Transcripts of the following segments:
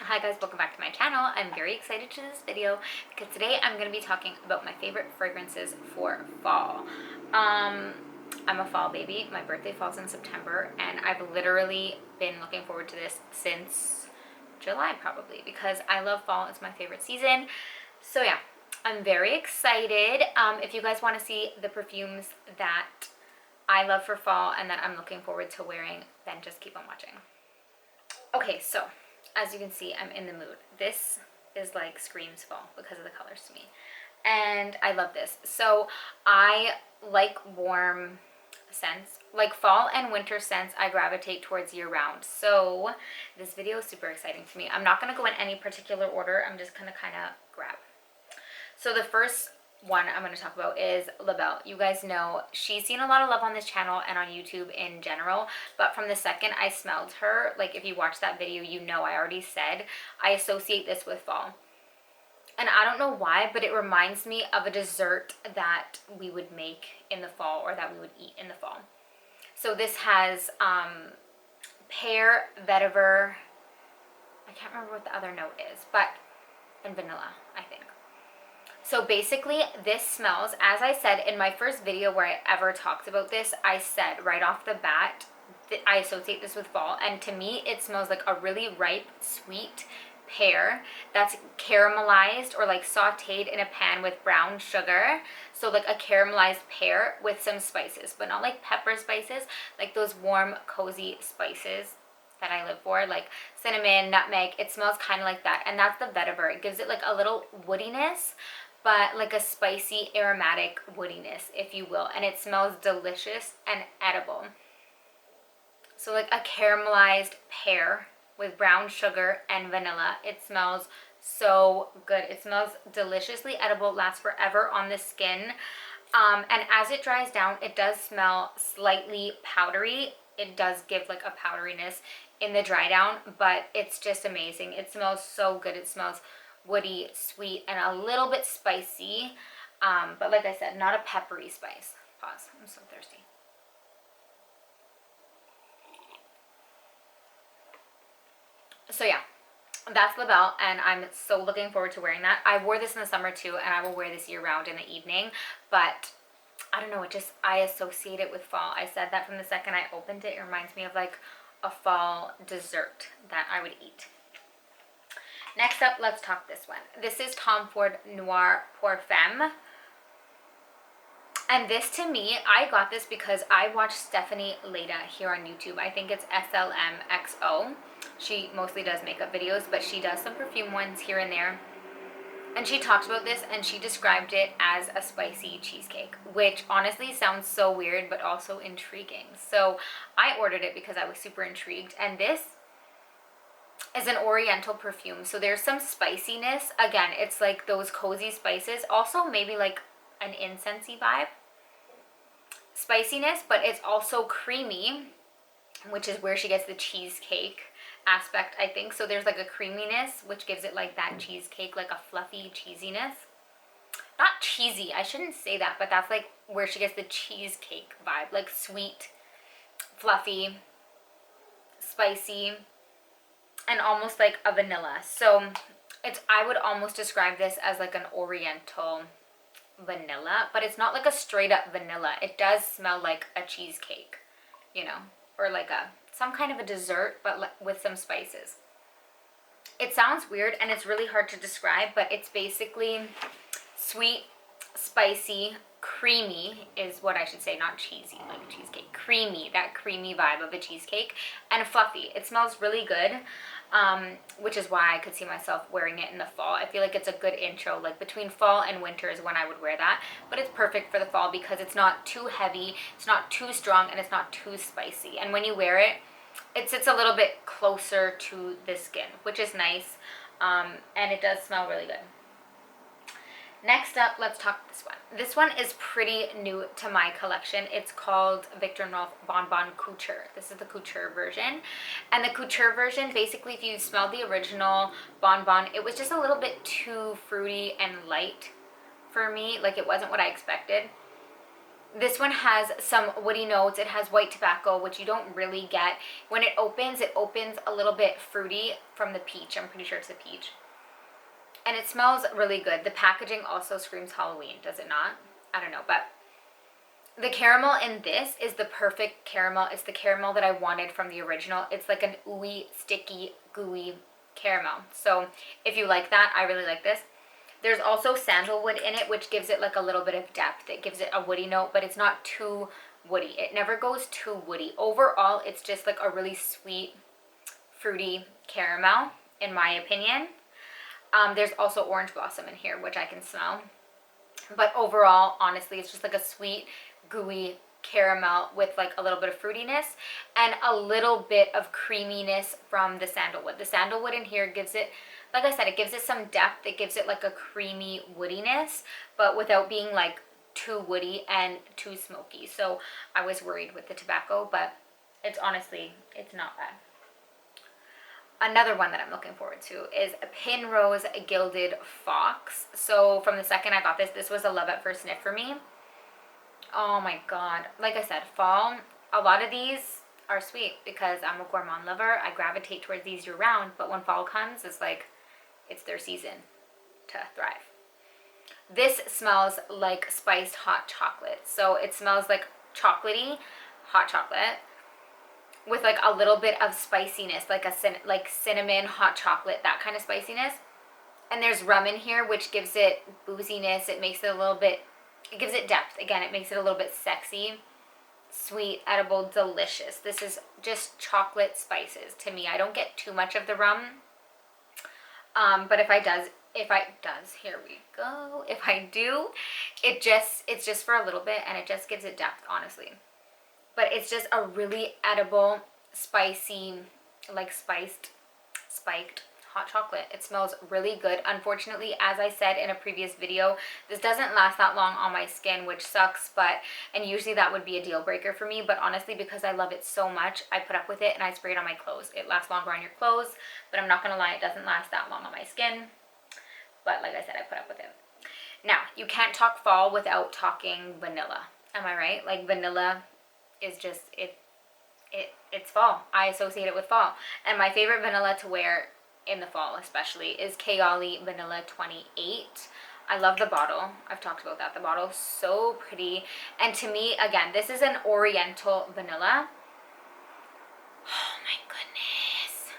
Hi guys, welcome back to my channel. I'm very excited to this video because today I'm going to be talking about my favorite fragrances for fall. I'm a fall baby. My birthday falls in September and I've literally been looking forward to this since July probably because I love fall. It's my favorite season. So yeah, I'm very excited. If you guys want to see the perfumes that I love for fall and that I'm looking forward to wearing, then just keep on watching. Okay, so as you can see, I'm in the mood. This is like screams fall because of the colors to me. And I love this. So I like warm scents. Like fall and winter scents, I gravitate towards year round. So this video is super exciting to me. I'm not going to go in any particular order. I'm just going to kind of grab. So the first one I'm going to talk about is Labelle. You guys know she's seen a lot of love on this channel and on YouTube in general, but from the second I smelled her, like if you watch that video, you know I already said I associate this with fall. And I don't know why, but it reminds me of a dessert that we would make in the fall or that we would eat in the fall. So this has pear, vetiver, I can't remember what the other note is, but and vanilla, I think. So basically this smells, as I said in my first video where I ever talked about this, I said right off the bat that I associate this with fall, and to me it smells like a really ripe, sweet pear that's caramelized or like sauteed in a pan with brown sugar. So like a caramelized pear with some spices, but not like pepper spices, like those warm, cozy spices that I live for, like cinnamon, nutmeg. It smells kind of like that, and that's the vetiver. It gives it like a little woodiness, but like a spicy aromatic woodiness, if you will, and it smells delicious and edible. So like a caramelized pear with brown sugar and vanilla. It smells so good. It smells deliciously edible, lasts forever on the skin, and as it dries down, it does smell slightly powdery. It does give like a powderiness in the dry down, but it's just amazing. It smells so good. It smells woody, sweet, and a little bit spicy, but like I said, not a peppery spice. Pause, I'm so thirsty. So yeah, that's Labelle, and I'm so looking forward to wearing that. I wore this in the summer too, and I will wear this year round in the evening, but I don't know, I associate it with fall. I said that from the second I opened it. It reminds me of like a fall dessert that I would eat. Next up, let's talk this one. This is Tom Ford Noir Femme. And this, to me, I got this because I watched Stephanie Leda here on YouTube. I think it's SLMXO. She mostly does makeup videos, but she does some perfume ones here and there. And she talked about this and she described it as a spicy cheesecake, which honestly sounds so weird, but also intriguing. So I ordered it because I was super intrigued. And this is an oriental perfume, so there's some spiciness. Again, it's like those cozy spices, also maybe like an incensey vibe spiciness, but it's also creamy, which is where she gets the cheesecake aspect, I think. So there's like a creaminess which gives it like that cheesecake, like a fluffy cheesiness. Not cheesy, I shouldn't say that, but that's like where she gets the cheesecake vibe, like sweet, fluffy, spicy, and almost like a vanilla. So I would almost describe this as like an oriental vanilla, but it's not like a straight up vanilla. It does smell like a cheesecake, you know, or like some kind of a dessert, but with some spices. It sounds weird and it's really hard to describe, but it's basically sweet, spicy, creamy is what I should say, not cheesy like a cheesecake. Creamy, that creamy vibe of a cheesecake, and fluffy. It smells really good, which is why I could see myself wearing it in the fall. I feel like it's a good intro, like between fall and winter is when I would wear that, but it's perfect for the fall because it's not too heavy, it's not too strong, and it's not too spicy. And when you wear it, it sits a little bit closer to the skin, which is nice, and it does smell really good. Next up, let's talk this one. This one is pretty new to my collection. It's called Victor and Rolf Bon Bon Couture. This is the couture version. And the couture version, basically, if you smell the original Bon Bon, it was just a little bit too fruity and light for me. Like, it wasn't what I expected. This one has some woody notes. It has white tobacco, which you don't really get. When it opens a little bit fruity from the peach. I'm pretty sure it's a peach. And it smells really good. The packaging also screams Halloween, does it not? I don't know, but the caramel in this is the perfect caramel. It's the caramel that I wanted from the original. It's like an ooey, sticky, gooey caramel. So if you like that, I really like this. There's also sandalwood in it, which gives it like a little bit of depth. It gives it a woody note, but it's not too woody. It never goes too woody. Overall, it's just like a really sweet, fruity caramel, in my opinion. There's also orange blossom in here, which I can smell. But overall, honestly, it's just like a sweet, gooey caramel with like a little bit of fruitiness and a little bit of creaminess from the sandalwood. The sandalwood in here gives it, like I said, it gives it some depth. It gives it like a creamy woodiness, but without being like too woody and too smoky. So I was worried with the tobacco, but it's honestly, it's not bad. Another one that I'm looking forward to is Pinrose Gilded Fox. So from the second I got this, this was a love at first sniff for me. Oh my god. Like I said, fall, a lot of these are sweet because I'm a gourmand lover. I gravitate towards these year round, but when fall comes, it's like, it's their season to thrive. This smells like spiced hot chocolate. So it smells like chocolatey hot chocolate with like a little bit of spiciness, like like cinnamon, hot chocolate, that kind of spiciness. And there's rum in here, which gives it booziness. It makes it a little bit, it gives it depth. Again, it makes it a little bit sexy, sweet, edible, delicious. This is just chocolate spices to me. I don't get too much of the rum. But if I do, it's just for a little bit, and it just gives it depth, honestly. But it's just a really edible, spicy, like spiked hot chocolate. It smells really good. Unfortunately, as I said in a previous video, this doesn't last that long on my skin, which sucks, and usually that would be a deal breaker for me, but honestly, because I love it so much, I put up with it and I spray it on my clothes. It lasts longer on your clothes, but I'm not gonna lie, it doesn't last that long on my skin. But like I said, I put up with it. Now, you can't talk fall without talking vanilla. Am I right? Like vanilla is just, it's fall. I associate it with fall. And my favorite vanilla to wear in the fall especially is Chaoli Vanilla 28. I love the bottle. I've talked about that. The bottle's so pretty. And to me, again, this is an oriental vanilla. Oh my goodness.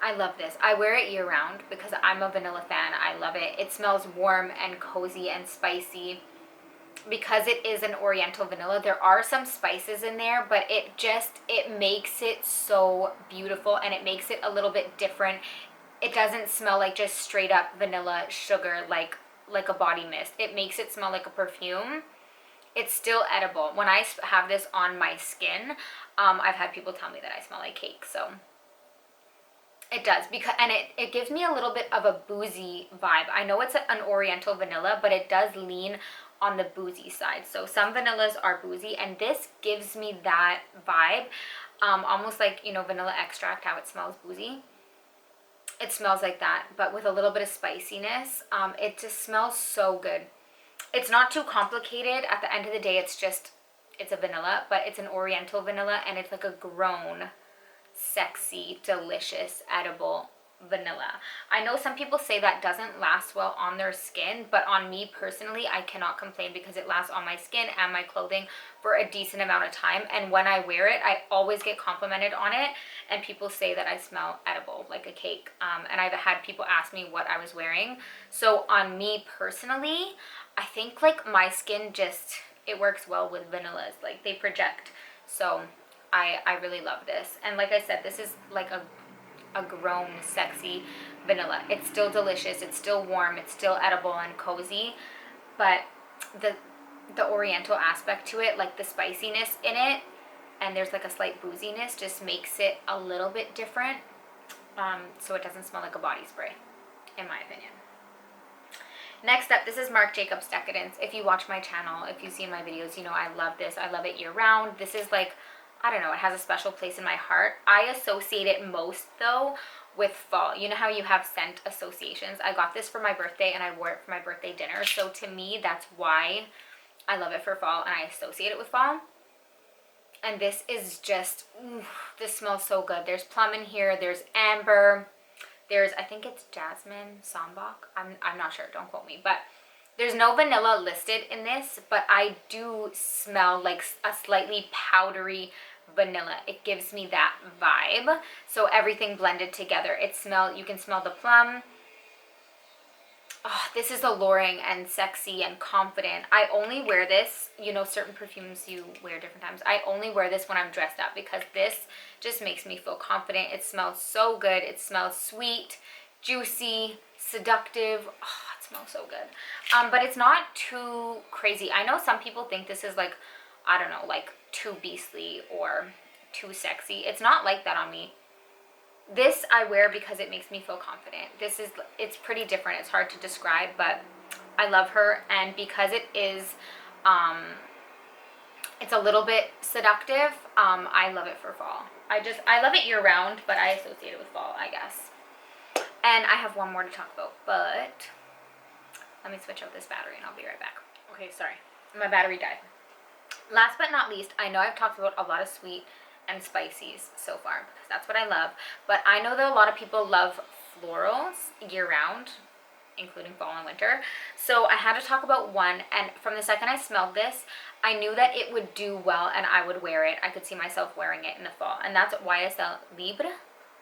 I love this. I wear it year round because I'm a vanilla fan. I love it. It smells warm and cozy and spicy. Because it is an oriental vanilla, there are some spices in there, but it makes it so beautiful, and it makes it a little bit different. It doesn't smell like just straight up vanilla sugar like a body mist. It makes it smell like a perfume. It's still edible. When I have this on my skin, I've had people tell me that I smell like cake. So it does, and it gives me a little bit of a boozy vibe. I know it's an oriental vanilla, but it does lean on the boozy side. So some vanillas are boozy, and this gives me that vibe, almost like, you know, vanilla extract, how it smells boozy. It smells like that, but with a little bit of spiciness. It just smells so good. It's not too complicated. At the end of the day, it's a vanilla, but it's an oriental vanilla, and it's like a grown, sexy, delicious, edible vanilla. I know some people say that doesn't last well on their skin, but on me personally, I cannot complain because it lasts on my skin and my clothing for a decent amount of time. And when I wear it, I always get complimented on it, and people say that I smell edible, like a cake. And I've had people ask me what I was wearing. So on me personally, I think like my skin it works well with vanillas, like they project. So I really love this. And like I said, this is like a grown, sexy vanilla. It's still delicious, it's still warm, it's still edible and cozy, but the oriental aspect to it, like the spiciness in it, and there's like a slight booziness, just makes it a little bit different, so it doesn't smell like a body spray, in my opinion. Next up, this is Marc Jacobs Decadence. If you watch my channel, if you've seen my videos, you know I love this. I love it year round. This is like, I don't know, it has a special place in my heart. I associate it most, though, with fall. You know how you have scent associations? I got this for my birthday, and I wore it for my birthday dinner. So to me, that's why I love it for fall, and I associate it with fall. And this is just, ooh, this smells so good. There's plum in here, there's amber, there's, I think it's jasmine sambac. I'm not sure, don't quote me, but there's no vanilla listed in this, but I do smell like a slightly powdery vanilla. It gives me that vibe. So everything blended together. You can smell the plum. Oh, this is alluring and sexy and confident. I only wear this, you know, certain perfumes you wear different times. I only wear this when I'm dressed up because this just makes me feel confident. It smells so good. It smells sweet, juicy, seductive. Oh, it smells so good. But it's not too crazy. I know some people think this is like, I don't know, like too beastly or too sexy. It's not like that on me. This I wear because it makes me feel confident. It's pretty different. It's hard to describe, but I love her. And because it is, it's a little bit seductive, I love it for fall. I love it year round, but I associate it with fall, I guess. And I have one more to talk about, but let me switch out this battery and I'll be right back. Okay, sorry. My battery died. Last but not least, I know I've talked about a lot of sweet and spices so far because that's what I love, but I know that a lot of people love florals year round, including fall and winter. So I had to talk about one, and from the second I smelled this, I knew that it would do well and I would wear it. I could see myself wearing it in the fall, and that's YSL Libra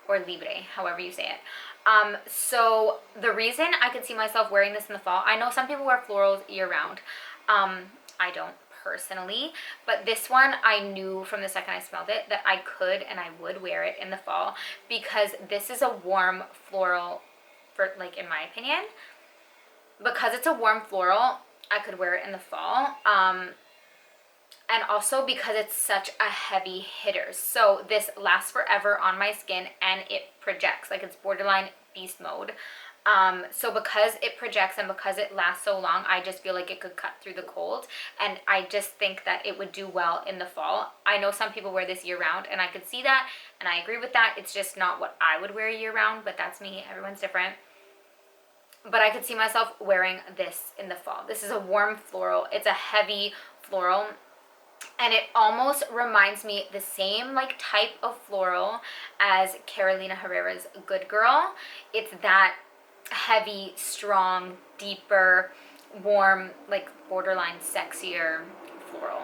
or Libre, however you say it. So the reason I could see myself wearing this in the fall, I know some people wear florals year round. I don't personally, but this one I knew from the second I smelled it that I could and I would wear it in the fall because this is a warm floral, for like, in my opinion, because it's a warm floral, I could wear it in the fall. And also because it's such a heavy hitter. So this lasts forever on my skin and it projects, like it's borderline beast mode. So because it projects and because it lasts so long, I just feel like it could cut through the cold, and I just think that it would do well in the fall. I know some people wear this year round, and I could see that, and I agree with that. It's just not what I would wear year round, but that's me. Everyone's different. But I could see myself wearing this in the fall. This is a warm floral. It's a heavy floral, and it almost reminds me the same like type of floral as Carolina Herrera's Good Girl. It's that heavy, strong, deeper, warm, like borderline sexier floral.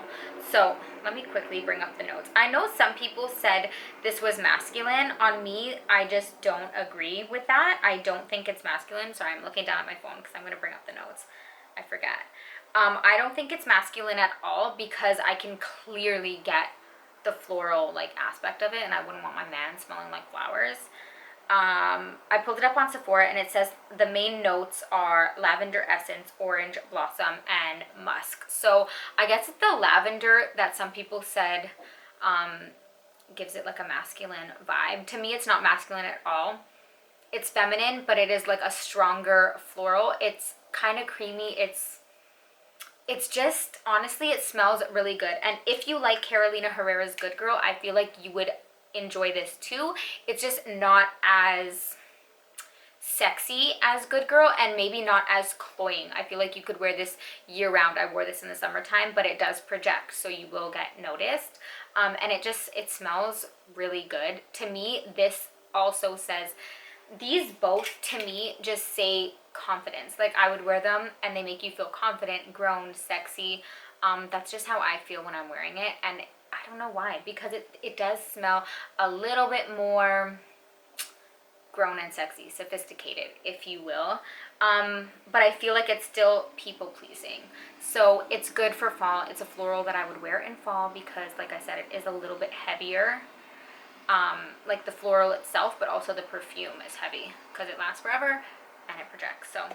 So let me quickly bring up the notes. I know some people said this was masculine. On me, I just don't agree with that. I don't think it's masculine. Sorry, I'm looking down at my phone because I'm going to bring up the notes. I forgot. I don't think it's masculine at all because I can clearly get the floral like aspect of it, and I wouldn't want my man smelling like flowers. I pulled it up on Sephora, and it says the main notes are lavender essence, orange blossom, and musk. So I guess it's the lavender that some people said gives it like a masculine vibe. To me, it's not masculine at all. It's feminine, but it is like a stronger floral. It's kind of creamy. It's just, honestly, it smells really good. And if you like Carolina Herrera's Good Girl, I feel like you would enjoy this too. It's just not as sexy as Good Girl, and maybe not as cloying. I feel like you could wear this year round. I wore this in the summertime, but it does project, so you will get noticed. And it smells really good. To me, this also says, these both to me just say confidence. Like, I would wear them and they make you feel confident, grown, sexy. That's just how I feel when I'm wearing it, and I don't know why, because it does smell a little bit more grown and sexy, sophisticated, if you will. But I feel like it's still people pleasing. So it's good for fall. It's a floral that I would wear in fall because, like I said, it is a little bit heavier. Like the floral itself, but also the perfume is heavy because it lasts forever and it projects. So,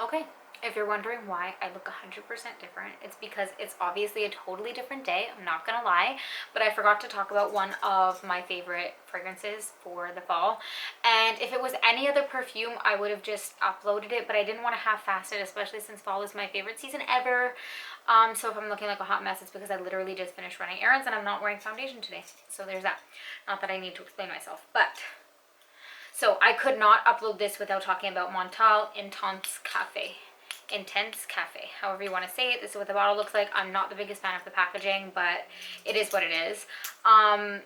okay. If you're wondering why I look 100% different, it's because it's obviously a totally different day, I'm not gonna lie, but I forgot to talk about one of my favorite fragrances for the fall. And if it was any other perfume, I would have just uploaded it, but I didn't want to half-fast it, especially since fall is my favorite season ever. So if I'm looking like a hot mess, it's because I literally just finished running errands and I'm not wearing foundation today. So there's that. Not that I need to explain myself, but... So I could not upload this without talking about YSL Intense Cafe. Intense Cafe, however you want to say it. This is what the bottle looks like. I'm not the biggest fan of the packaging, but it is what it is. And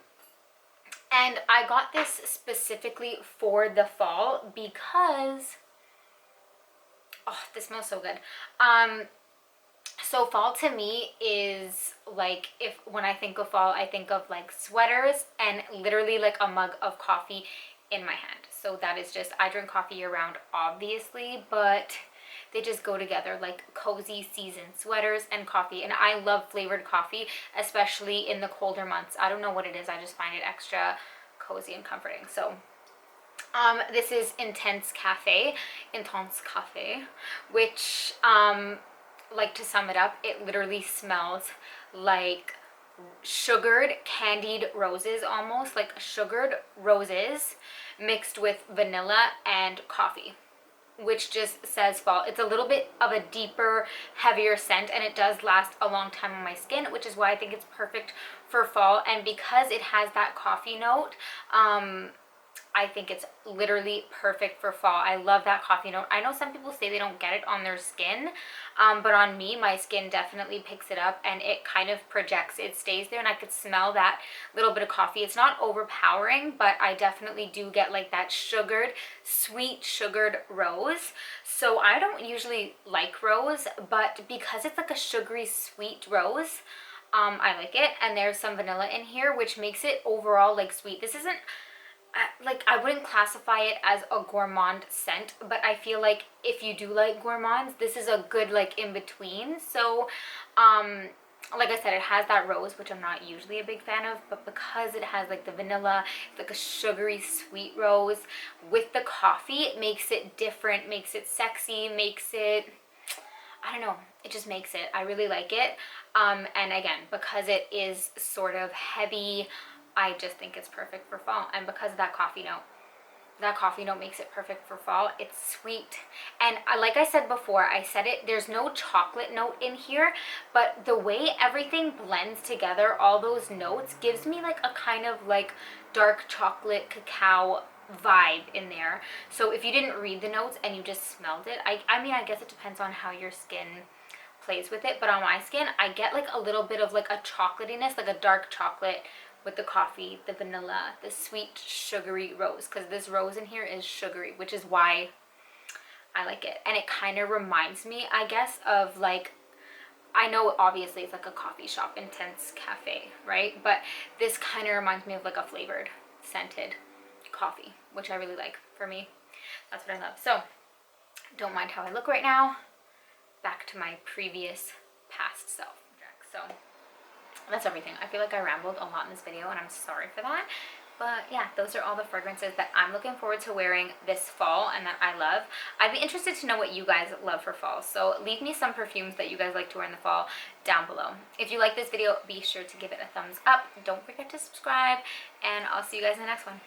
I got this specifically for the fall because, oh, this smells so good. So fall to me is like, when I think of fall, I think of like sweaters and literally like a mug of coffee in my hand. So that is just, I drink coffee year round obviously, but they just go together, like cozy season sweaters and coffee. And I love flavored coffee, especially in the colder months. I don't know what it is, I just find it extra cozy and comforting. So this is Intense Cafe, which like, to sum it up, it literally smells like sugared candied roses, almost like sugared roses mixed with vanilla and coffee, which just says fall. It's a little bit of a deeper, heavier scent, and it does last a long time on my skin, which is why I think it's perfect for fall. And because it has that coffee note, I think it's literally perfect for fall. I love that coffee note. I know some people say they don't get it on their skin, but on me, my skin definitely picks it up and it kind of projects. It stays there and I could smell that little bit of coffee. It's not overpowering, but I definitely do get like that sugared, sweet sugared rose. So I don't usually like rose, but because it's like a sugary sweet rose, I like it. And there's some vanilla in here, which makes it overall like sweet. This isn't like, I wouldn't classify it as a gourmand scent, but I feel like if you do like gourmands, this is a good like in between. So like I said, it has that rose, which I'm not usually a big fan of, but because it has like the vanilla, it's like a sugary sweet rose with the coffee, it makes it different, makes it sexy, makes it, I don't know, it just makes it, I really like it. And again, because it is sort of heavy, I just think it's perfect for fall. And because of that coffee note makes it perfect for fall. It's sweet. And like I said before, I said it, there's no chocolate note in here, but the way everything blends together, all those notes, gives me like a kind of like dark chocolate cacao vibe in there. So if you didn't read the notes and you just smelled it, I mean, I guess it depends on how your skin plays with it, but on my skin, I get like a little bit of like a chocolatiness, like a dark chocolate with the coffee, the vanilla, the sweet sugary rose, because this rose in here is sugary, which is why I like it. And it kind of reminds me, I guess, of like, I know obviously it's like a coffee shop, Intense Cafe, right? But this kind of reminds me of like a flavored, scented coffee, which I really like. For me, that's what I love. So don't mind how I look right now. Back to my previous past self. So that's everything. I feel like I rambled a lot in this video and I'm sorry for that. But yeah, those are all the fragrances that I'm looking forward to wearing this fall and that I love. I'd be interested to know what you guys love for fall. So leave me some perfumes that you guys like to wear in the fall down below. If you like this video, be sure to give it a thumbs up. Don't forget to subscribe and I'll see you guys in the next one.